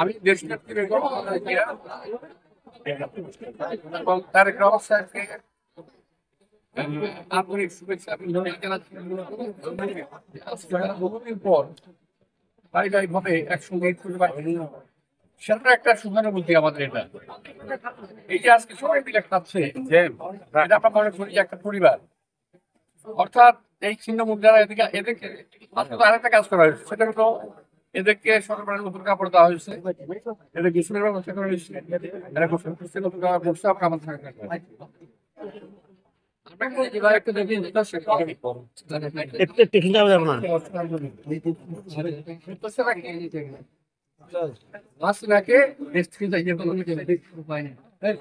আমি দেশনেত্রী বেগম খালেদা জিয়া এবং তারেক রহমান সাহেবকে আন্তরিক শুভেচ্ছা অভিনন্দন জানাচ্ছি। আজকে বহুদিন পর পারিবারিকভাবে একসঙ্গে ঈদ করতে পারছি, সেটা একটা সুখানুভূতি আমাদের। এটা এই যে আজকে সবাই মিলে খাচ্ছে, যে এটা আমরা মনে করি যে একটা পরিবার, অর্থাৎ এই ছিন্ন মুদ্রারা এদেরকে আরেকটা কাজ করা হয়েছে, সেটা হলো এদেরকে সরকারের নতুন কাপড় দেওয়া হয়েছে, এদের গোসলের ব্যবস্থা করা হয়েছে, এরা গোসল করছে, নতুন কাপড় পরছে, আমরা আমাদের থাকা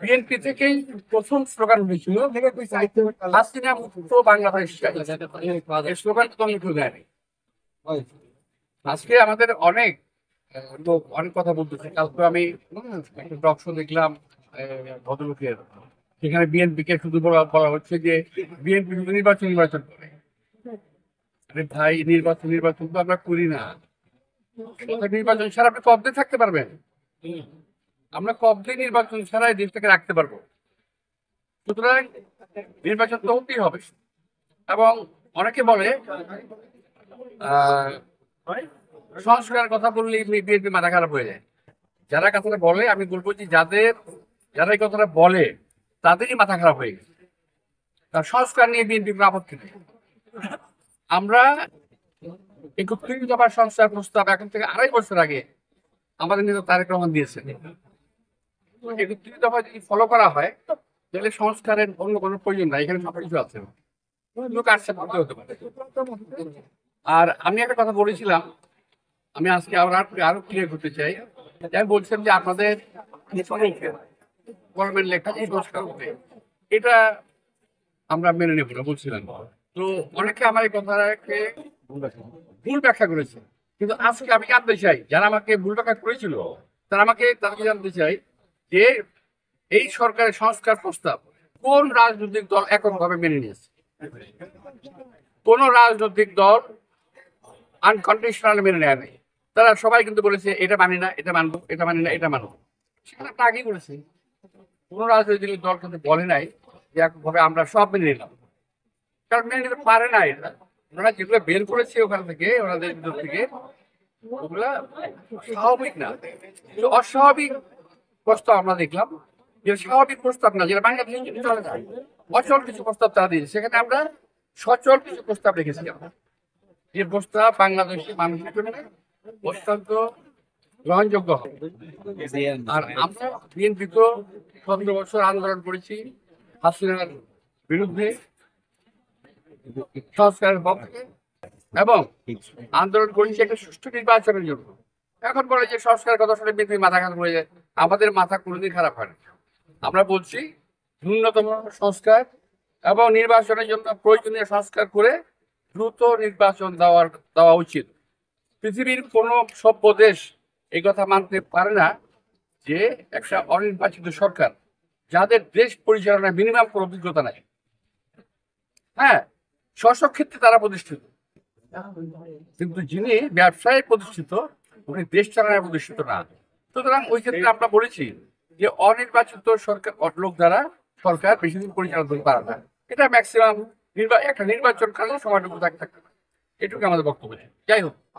বিএনপি থেকেই প্রথম স্লোগান হয়েছিল হাসিনা মুক্ত বাংলাদেশ। এই স্লোগান তো আমি ভুলে যাইনি। আজকে আমাদের অনেক লোক অনেক কথা বলতেছে। কালকে আমি একটা টক শো দেখলাম ভদ্রলোকের, সেখানে বিএনপি কে শুধু বলা হচ্ছে যে বিএনপি শুধু নির্বাচন করে। আরে ভাই, নির্বাচন তো আমরা করি না। নির্বাচন ছাড়া আপনি কবে থাকতে পারবেন? আমরা কবে নির্বাচন ছাড়া এই দেশটাকে রাখতে পারবো? সুতরাং নির্বাচন তো হতেই হবে। এবং অনেকে বলে সংস্কারের কথা বললে বিএনপি মাথা খারাপ হয়ে যায়। যারা কথাটা বলে, আমি বলবো যে যারা এই কথাটা বলে তাদেরই মাথা খারাপ হয়ে গেছে। তার সংস্কার নিয়ে বিএনপি কোনো আপত্তি নেই। আমরা ৩১ দফার সংস্কার প্রস্তাব এখন থেকে ২.৫ বছর আগে আমাদের নেতা তারেক রহমান দিয়েছেন। ৩১ দফা যদি ফলো করা হয় তাহলে সংস্কারের অন্য কোনো প্রয়োজন নাই, এখানে সবকিছু আছে, লোক আসছে করতে হতে পারে। আর আমি একটা কথা বলেছিলাম, আমি আজকে আরো ক্লিয়ার করতে চাই। আমি বলছিলাম যে আপনাদের গভর্নমেন্ট লেখা এই সংস্কার হবে, এটা আমরা মেনে নেব না বলছিলাম। তো অনেকে আমার এই কথাটাকে ভুল ব্যাখ্যা করেছে। কিন্তু আজকে আমি জানতে চাই, যারা আমাকে ভুল ব্যাখ্যা করেছিল তাদেরকে জানতে চাই যে এই সরকারের সংস্কার প্রস্তাব কোন রাজনৈতিক দল এককভাবে মেনে নিয়েছে? কোন রাজনৈতিক দল আনকন্ডিশনাল মেনে নেয় নাই। তারা সবাই কিন্তু বলেছে এটা মানি না, এটা মানবো, এটা মানি না, এটা মানবো। সেখানে একটা আগেই বলেছে, কোন রাজনৈতিক দল কিন্তু বলে নাই যে এককভাবে আমরা সব মেনে নিলাম। কারণ মেনে নিতে পারে না। এটা ওনারা যেগুলো বের করেছে ওখান থেকে, ওনাদের ভিতর থেকে, ওগুলা স্বাভাবিক না, অস্বাভাবিক প্রস্তাব আমরা দেখলাম। যে স্বাভাবিক প্রস্তাব না, যেটা বাংলাদেশে চলে যায়, অচল কিছু প্রস্তাব তারা দিয়েছে। সেখানে আমরা সচল কিছু প্রস্তাব রেখেছিলাম, যে প্রস্তাব বাংলাদেশের মানুষের জন্য অত্যন্ত গ্রহণযোগ্য হবে। আর আমরা বিএনপি তো ১৭ বছর আন্দোলন করেছি হাসিনার বিরুদ্ধে, সংস্কারের পক্ষে, এবং আন্দোলন করেছি একটা সুষ্ঠু নির্বাচনের জন্য। এখন বলে যে সংস্কারের কথা শুনে বিএনপি মাথা খারাপ হয়ে যায়। আমাদের মাথা কোনোদিন খারাপ হয় না। আমরা বলছি ন্যূনতম সংস্কার এবং নির্বাচনের জন্য প্রয়োজনীয় সংস্কার করে দ্রুত নির্বাচন দেওয়া উচিত। পৃথিবীর কোনো সভ্য দেশ এই কথা মানতে পারে না যে একটা অনির্বাচিত সরকার, যাদের দেশ পরিচালনায় মিনিমাম কোনো অভিজ্ঞতা নাই, হ্যাঁ, স্ব ক্ষেত্রে তারা প্রতিষ্ঠিত, কিন্তু যিনি ব্যবসায় প্রতিষ্ঠিত উনি দেশ চালানোয় প্রতিষ্ঠিত না। সুতরাং ওই ক্ষেত্রে আমরা বলেছি যে অনির্বাচিত সরকার লোক দ্বারা সরকার বেশি দিন পরিচালনা করতে পারে না। এটা ম্যাক্সিমাম একটা নির্বাচন কালীন সময়টুকু থাকতে পারে। এটুকু আমাদের বক্তব্য। যাই হোক।